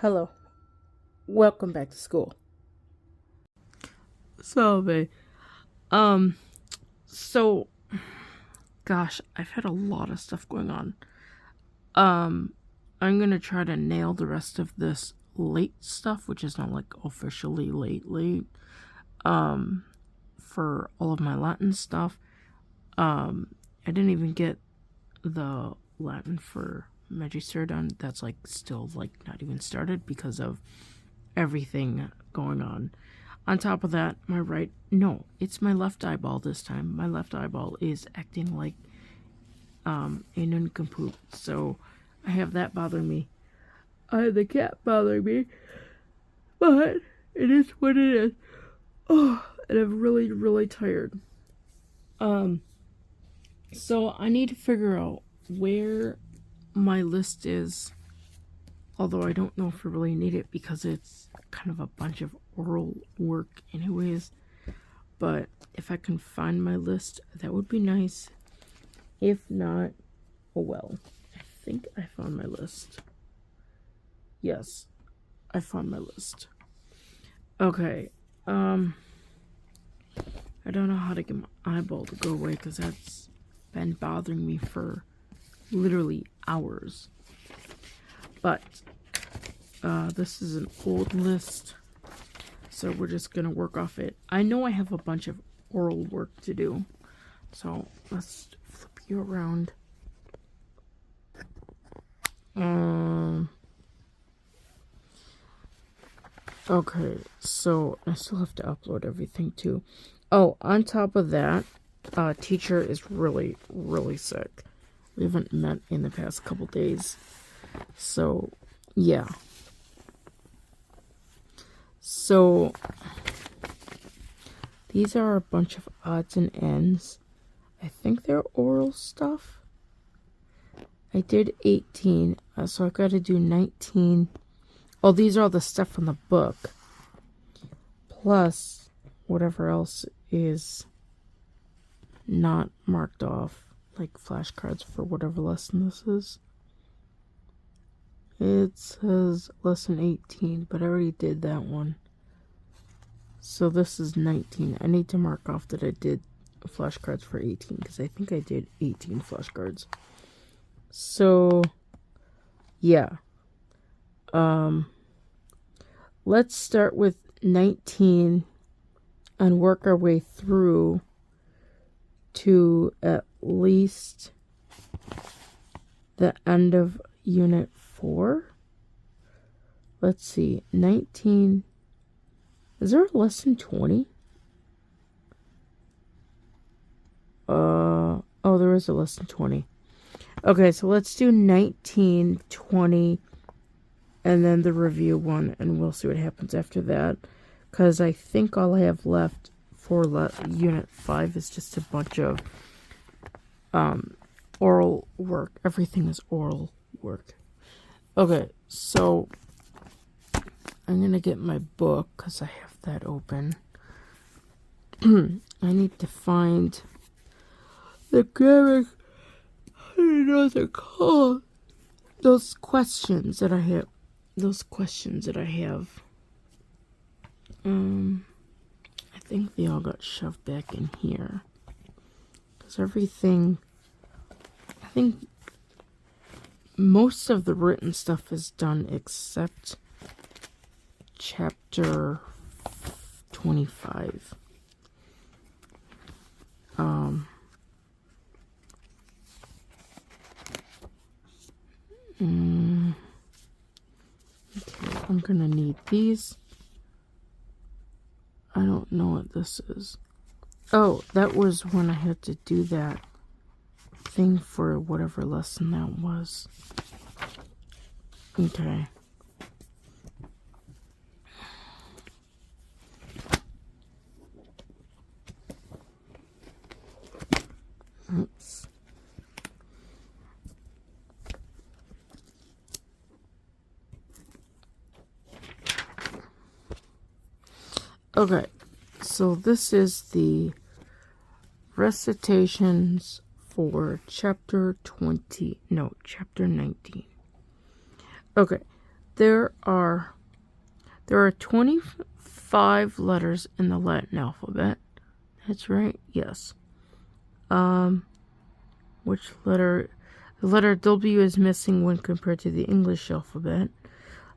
Hello. Welcome back to school. So, um, so, gosh, I've had a lot of stuff going on. I'm gonna try to nail the rest of this late stuff, which is not like officially late, for all of my Latin stuff. I didn't even get the Latin for Magister done. That's like still like not even started because of everything going on. On top of that, it's my left eyeball this time. My left eyeball is acting like a nincompoop. So I have that bothering me. I have the cat bothering me. But it is what it is. Oh, and I'm really, really tired. So I need to figure out where my list is. Although I don't know if I really need it because it's kind of a bunch of oral work anyways. But if I can find my list, that would be nice. If not, oh well. I think I found my list. Yes, I found my list. Okay, I don't know how to get my eyeball to go away because that's been bothering me for literally hours. But this is an old list, so we're just gonna work off it. I know I have a bunch of oral work to do, so let's flip you around. Okay, so I still have to upload everything too. Oh, on top of that, teacher is really, really sick. We haven't met in the past couple days. So, yeah. So, these are a bunch of odds and ends. I think they're oral stuff. I did 18, so I've got to do 19. Oh, these are all the stuff from the book. Plus, whatever else is not marked off. Like flashcards for whatever lesson this is. It says lesson 18, but I already did that one. So this is 19. I need to mark off that I did flashcards for 18, because I think I did 18 flashcards. So, yeah. Let's start with 19 and work our way through to at least the end of Unit 4. Let's see, 19. Is there a lesson 20? Oh, there is a lesson 20. Okay, so let's do 19, 20, and then the review one, and we'll see what happens after that. Because I think all I have left for Unit 5 is just a bunch of oral work. Everything is oral work. Okay, so I'm going to get my book because I have that open. I need to find the grammar. I don't know what they're called. Those questions that I have. I think they all got shoved back in here. Because everything, I think most of the written stuff is done except chapter 25. Okay, I'm gonna need these. I don't know what this is. Oh, that was when I had to do that thing for whatever lesson that was. Okay. Oops. Okay, so this is the recitations for chapter 19. Okay, there are 25 letters in the Latin alphabet. That's right. Yes. Which letter? The letter W is missing when compared to the English alphabet.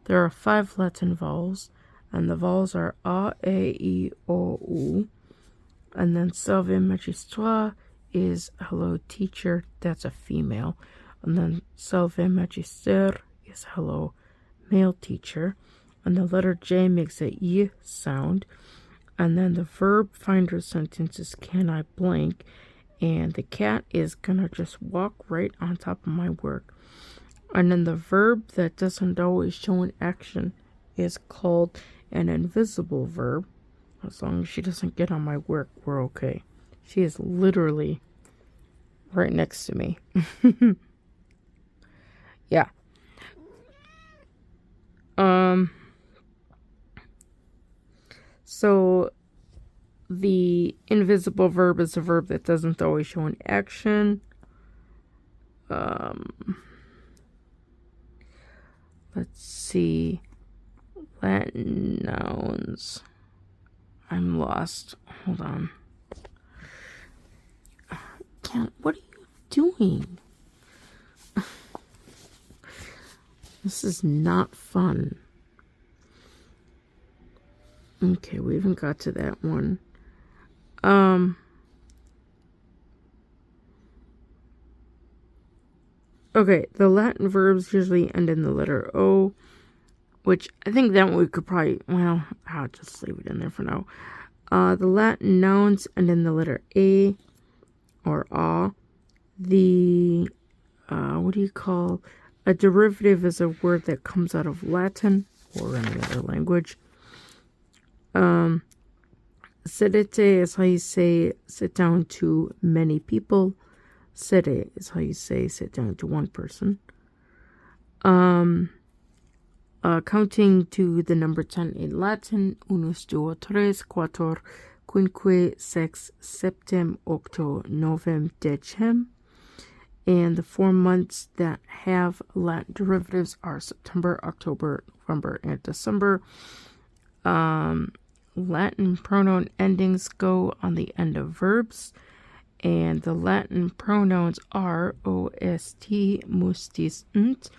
There are 5 Latin vowels, and the vowels are A, E, I, O, U. And then Salve Magistra is hello teacher. That's a female. And then Salve Magister is hello male teacher. And the letter J makes a Y sound. And then the verb finder sentence is can I blank. And the cat is gonna just walk right on top of my work. And then the verb that doesn't always show in action is called an invisible verb. As long as she doesn't get on my work, we're okay. She is literally right next to me. Yeah. So the invisible verb is a verb that doesn't always show in action. Let's see. Latin nouns. I'm lost. Hold on. What are you doing? This is not fun. Okay, we haven't got to that one. Okay, the Latin verbs usually end in the letter O, which I think that one we could probably, well, I'll just leave it in there for now. The Latin nouns end in the letter A or A. The, what do you call, a derivative is a word that comes out of Latin or any other language. Sedete is how you say sit down to many people. Sede is how you say sit down to one person. Counting to the number 10 in Latin, unus, duo, tres, quator, quinque, sex, septem, octo, novem, decem. And the 4 months that have Latin derivatives are September, October, November, and December. Latin pronoun endings go on the end of verbs, and the Latin pronouns are ost, mustis, nt,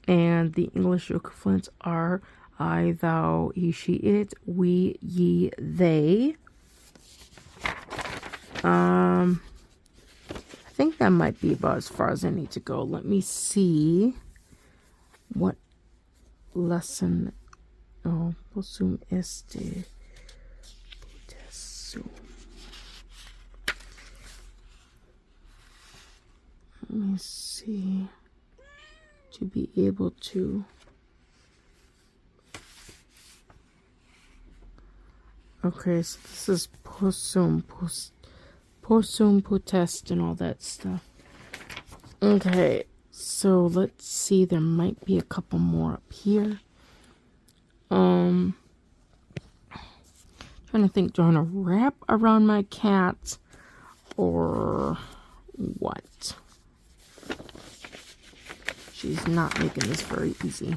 and the English equivalents are I, thou, he, she, it, we, ye, they. I think that might be about as far as I need to go. Let me see what lesson. Oh, possum este. Let me see. To be able to. Okay, so this is possum potest and all that stuff. Okay, so let's see. There might be a couple more up here. Trying to think, do I want to wrap around my cat or what? She's not making this very easy.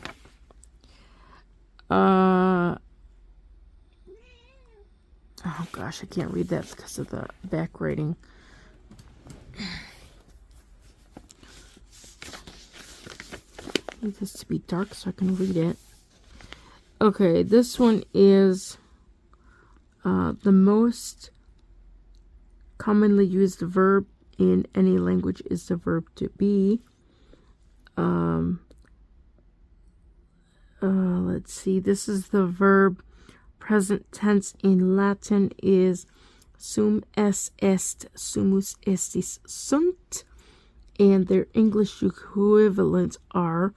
Oh gosh, I can't read that because of the back writing. I need this to be dark so I can read it. Okay, this one is the most commonly used verb in any language is the verb to be. Let's see. This is the verb present tense in Latin is sum es est, sumus estis sunt, and their English equivalents are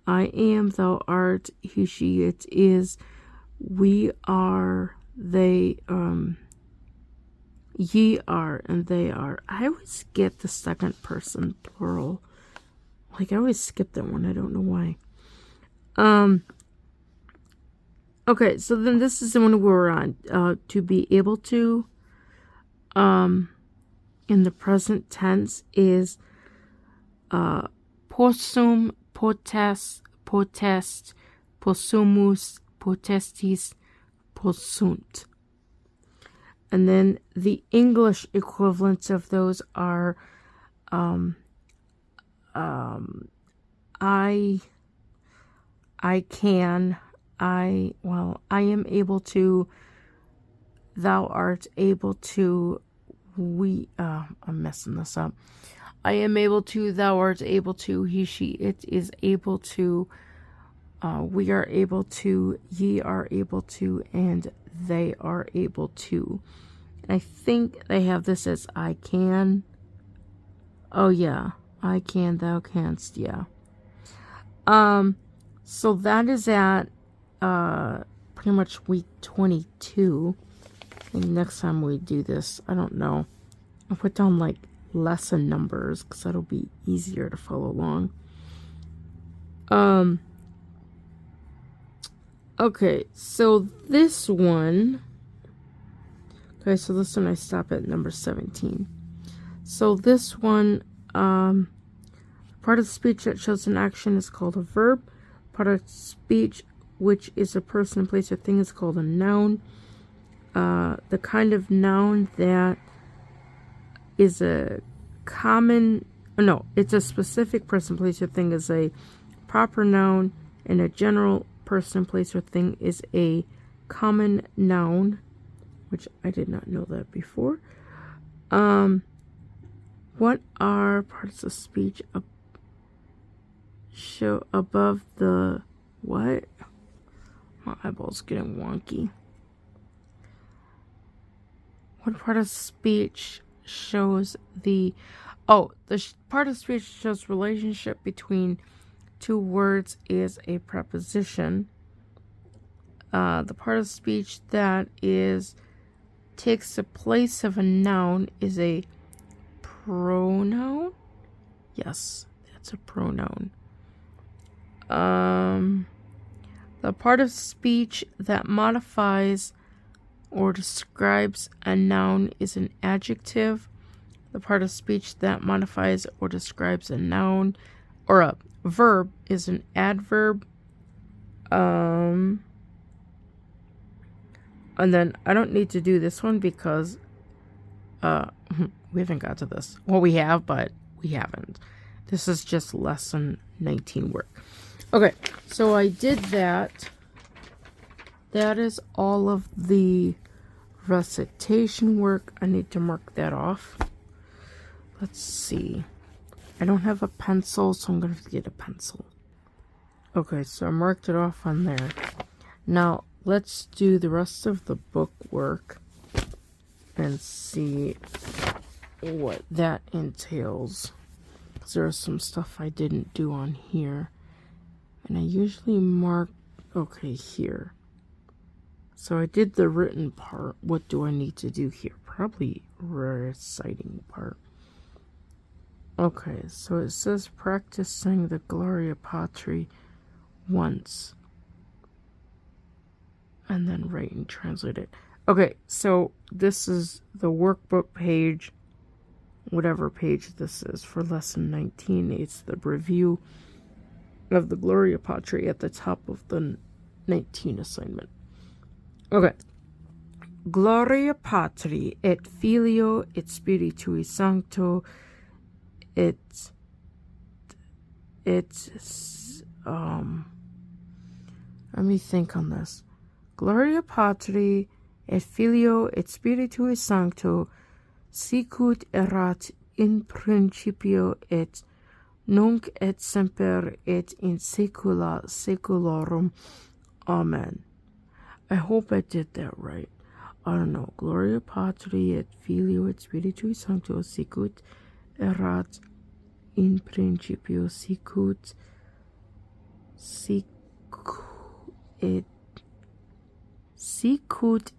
I am, thou art, he, she, it is, we are, they, ye are, and they are. I always get the second person plural. Like, I always skip that one. I don't know why. Okay, so then this is the one we're on. To be able to, in the present tense is, possum, potest, possumus, potestis, possunt. And then the English equivalents of those are I can, I am able to, thou art able to, I'm messing this up. I am able to, thou art able to, he, she, it is able to, we are able to, ye are able to, and they are able to. And I think they have this as I can. Oh yeah, I can, thou canst, yeah. So that is at pretty much week 22. And next time we do this, I don't know, I'll put down like lesson numbers because that'll be easier to follow along. Okay, so this one, I stop at number 17. So this one, part of the speech that shows an action is called a verb. Part of speech which is a person, place, or thing is called a noun. The kind of noun that is it's a specific person, place, or thing is a proper noun, and a general person, place, or thing is a common noun, which I did not know that before. What are parts of speech show above the what? My eyeball's getting wonky. What part of speech shows the part of speech shows relationship between two words is a preposition. The part of speech that takes the place of a noun is a pronoun. Yes, that's a pronoun. The part of speech that modifies or describes a noun is an adjective. The part of speech that modifies or describes a noun or a verb is an adverb. And then I don't need to do this one because we haven't got to this. Well, we have, but we haven't. This is just lesson 19 work. Okay, so I did that. That is all of the recitation work. I need to mark that off. Let's see. I don't have a pencil, so I'm going to have to get a pencil. Okay, so I marked it off on there. Now, let's do the rest of the book work and see what that entails. Because there is some stuff I didn't do on here. And I usually mark, okay, here. So I did the written part. What do I need to do here? Probably reciting part. Okay, so it says practicing the Gloria Patri once. And then write and translate it. Okay, so this is the workbook page, whatever page this is for lesson 19. It's the review of the Gloria Patri at the top of the 19 assignment. Okay. Gloria Patri et Filio et Spiritui Sancto let me think on this. Gloria Patri et Filio et Spiritui Sancto sicut erat in principio et nunc et semper et in saecula saeculorum. Amen. I hope I did that right. I don't know. Gloria Patri et Filio et Spiritui Sancto sicut erat in principio sicut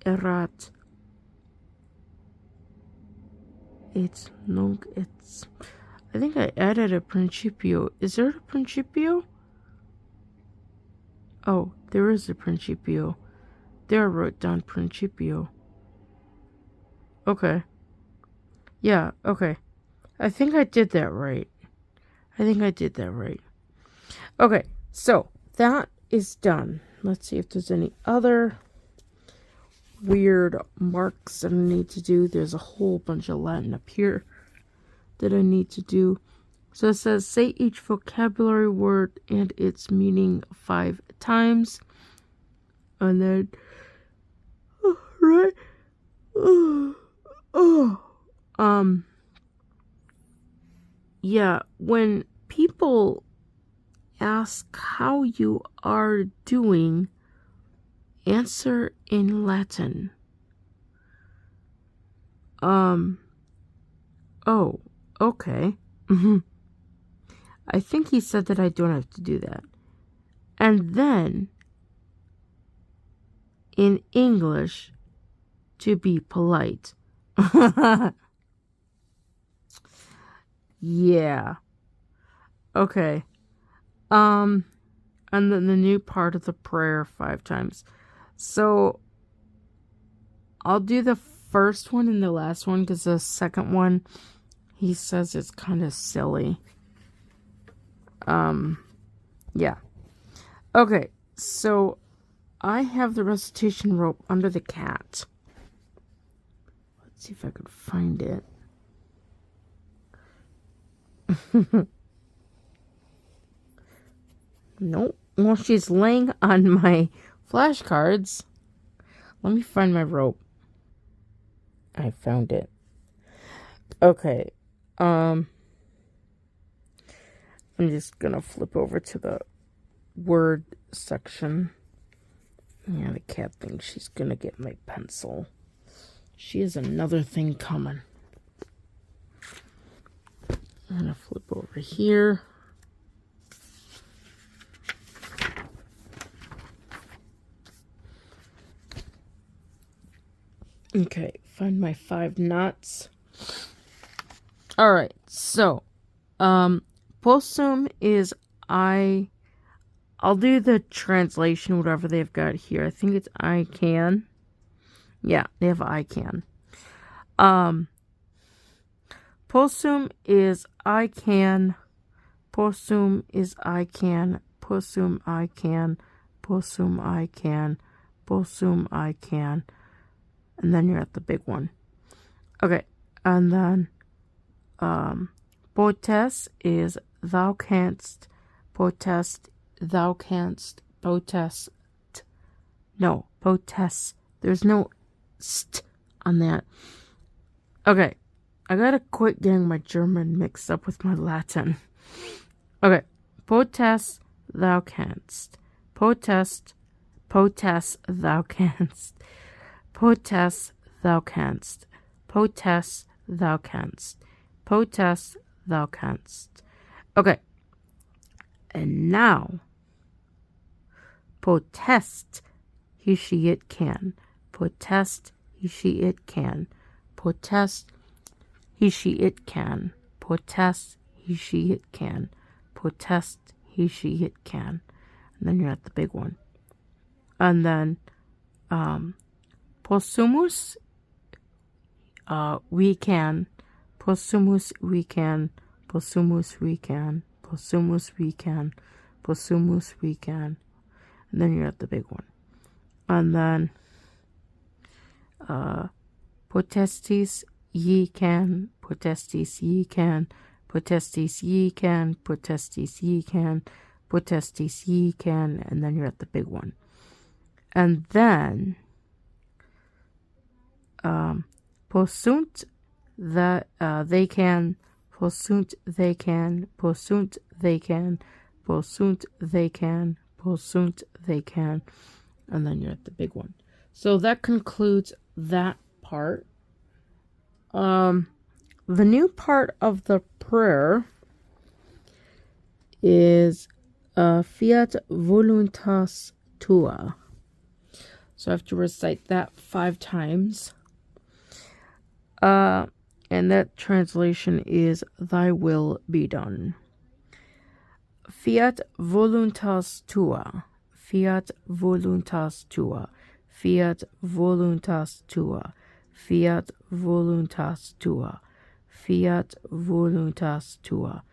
erat et nunc et. I think I added a principio. Is there a principio? Oh, there is a principio. There I wrote down principio. Okay. Yeah, okay. I think I did that right. Okay, so that is done. Let's see if there's any other weird marks that I need to do. There's a whole bunch of Latin up here that I need to do. So it says, say each vocabulary word and its meaning 5 times. And then, right? Yeah, when people ask how you are doing, answer in Latin. Oh, okay. I think he said that I don't have to do that. And then, in English, to be polite. Yeah. Okay. And then the new part of the prayer 5 times. So, I'll do the first one and the last one, because the second one, he says it's kind of silly. Yeah. Okay, so I have the recitation rope under the cat. Let's see if I could find it. Nope. Well, she's laying on my flashcards. Let me find my rope. I found it. Okay. I'm just gonna flip over to the word section. Yeah, the cat thinks she's gonna get my pencil. She has another thing coming. I'm gonna flip over here. Okay, find my 5 knots. Alright, so, possum is I'll do the translation, whatever they've got here. I think it's I can. Yeah, they have I can. Possum is I can. Possum is I can. Possum I can. Possum I can. Possum I can. And then you're at the big one. Okay, and then potes is thou canst. Potest, thou canst. Potest. No, potest. There's no st on that. Okay, I gotta quit getting my German mixed up with my Latin. Okay, potest, thou canst. Potest, thou canst. Potest, thou canst. Potest, thou canst. Potest, thou canst. Okay. And now, potest, he, she, it can. Potest, he, she, it can. Potest, he, she, it can. Potest, he, she, it can. Potest, he, she, it can. And then you're at the big one. And then, possumus, we can. Possumus, we can. Possumus, we can. Possumus, we can. Possumus, we can. And then you're at the big one. And then, potestis, ye can. Potestis, ye can. Potestis, ye can. Potestis, ye can. Potestis, ye can. And then you're at the big one. And then, possunt, that they can. Possunt, they can. Possunt, they can. Possunt, they can. Possunt, they can. And then you're at the big one. So that concludes that part. The new part of the prayer is fiat voluntas tua. So I have to recite that 5 times. And that translation is, thy will be done. Fiat voluntas tua. Fiat voluntas tua. Fiat voluntas tua. Fiat voluntas tua. Fiat voluntas tua.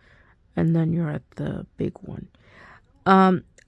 And then you're at the big one.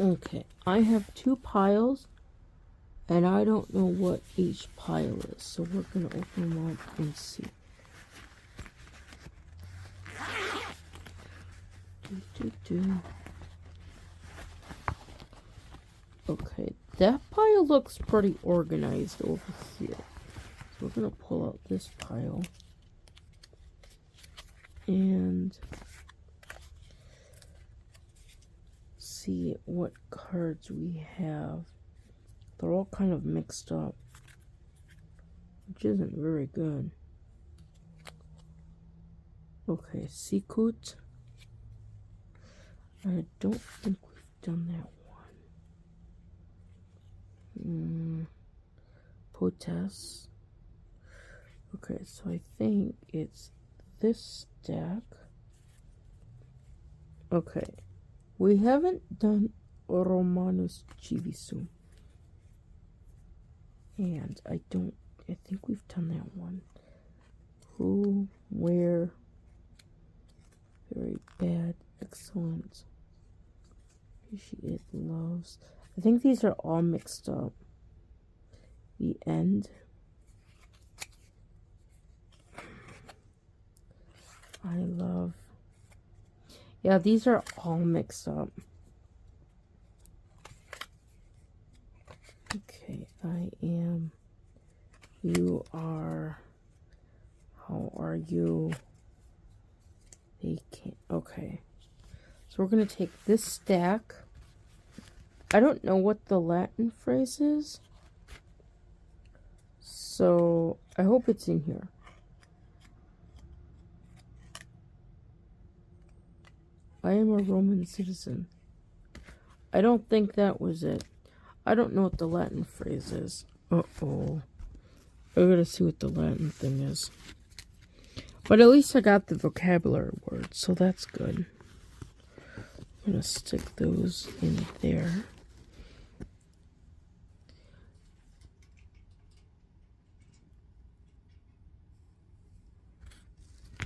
Okay, I have 2 piles, and I don't know what each pile is, so we're going to open them up and see. Okay, that pile looks pretty organized over here. So we're going to pull out this pile. And see what cards we have. They're all kind of mixed up, which isn't very good. Okay, Sikut. I don't think we've done that one. Potes. Okay, so I think it's this stack. Okay, we haven't done Romanus Civisum. And I think we've done that one. Who, where, very bad, excellent, appreciate, loves. I think these are all mixed up. The end. I love. Yeah, these are all mixed up. Okay, I am. You are. How are you? They can't. Okay. So we're going to take this stack. I don't know what the Latin phrase is. So I hope it's in here. I am a Roman citizen. I don't think that was it. I don't know what the Latin phrase is. Uh-oh. I gotta see what the Latin thing is. But at least I got the vocabulary word, so that's good. I'm gonna stick those in there.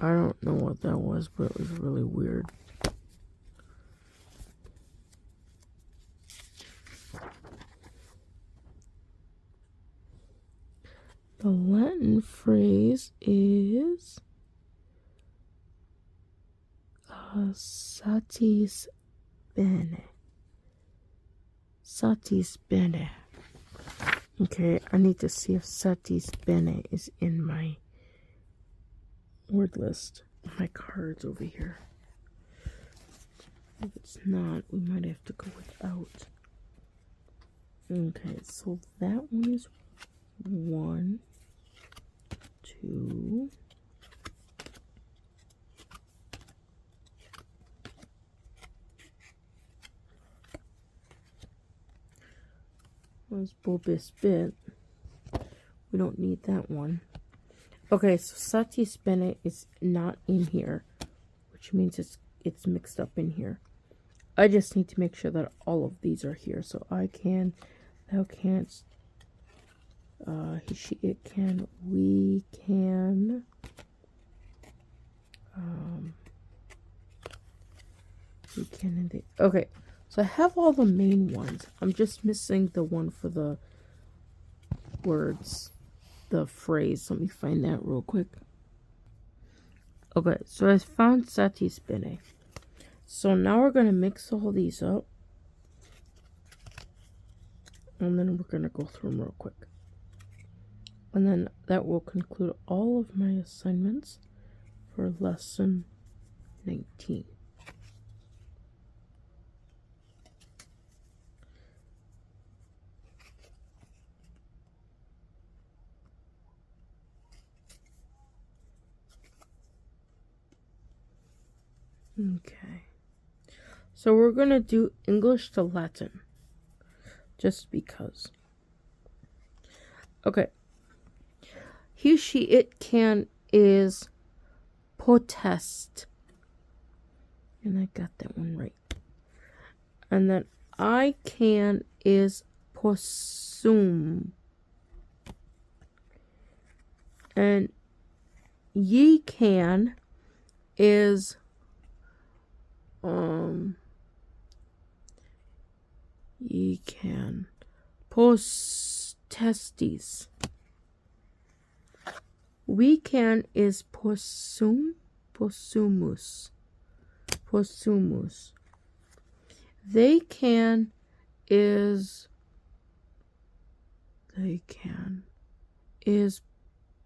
I don't know what that was, but it was really weird. The Latin phrase is satis bene. Satis bene. Okay, I need to see if satis bene is in my word list. My cards over here. If it's not, we might have to go without. Okay, so that one is 1, 2. Was bulbous bit. We don't need that one. Okay, so satis bene is not in here, which means it's mixed up in here. I just need to make sure that all of these are here. So I can, thou canst, he, she, it can, we can, we can indeed. Okay, so I have all the main ones. I'm just missing the one for the words, the phrase. Let me find that real quick. Okay, so I found satis bene. So now we're going to mix all these up. And then we're going to go through them real quick. And then that will conclude all of my assignments for lesson 19. Okay. So we're going to do English to Latin. Just because. Okay. He, she, it can is potest. And I got that one right. And then I can is possum. And ye can is we can. Potestas. We can is possumus. Possumus. They can is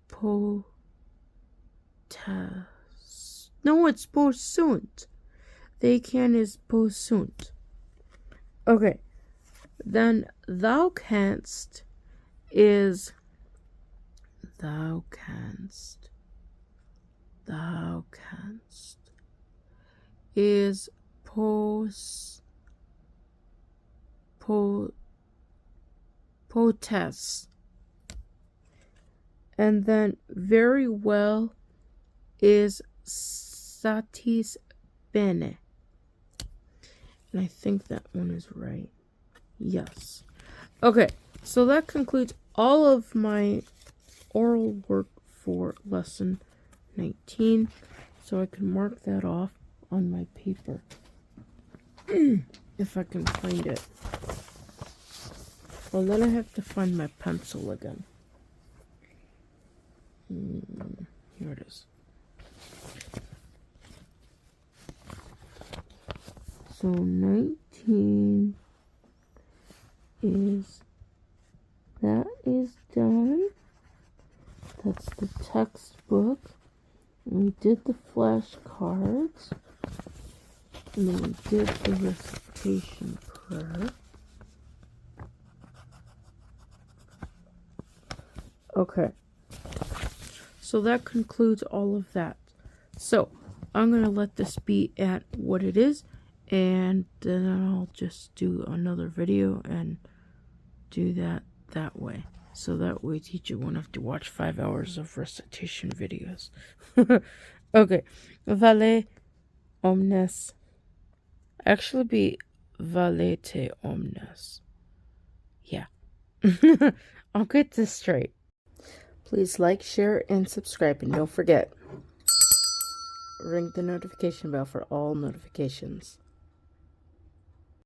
potes. No, it's possunt. They can is possunt. Okay. Then thou canst is thou canst is potes. And then very well is satis bene. And I think that one is right. Yes. Okay, so that concludes all of my oral work for lesson 19. So I can mark that off on my paper. If I can find it. Well, then I have to find my pencil again. Here it is. So 19 is done. That's the textbook. And we did the flashcards. And then we did the recitation prayer. Okay. So that concludes all of that. So I'm going to let this be at what it is. And then I'll just do another video and do that way. So that way teacher won't have to watch 5 hours of recitation videos. Okay. Vale omnes. Actually be valete omnes. Yeah. I'll get this straight. Please like, share, and subscribe. And don't forget, ring the notification bell for all notifications.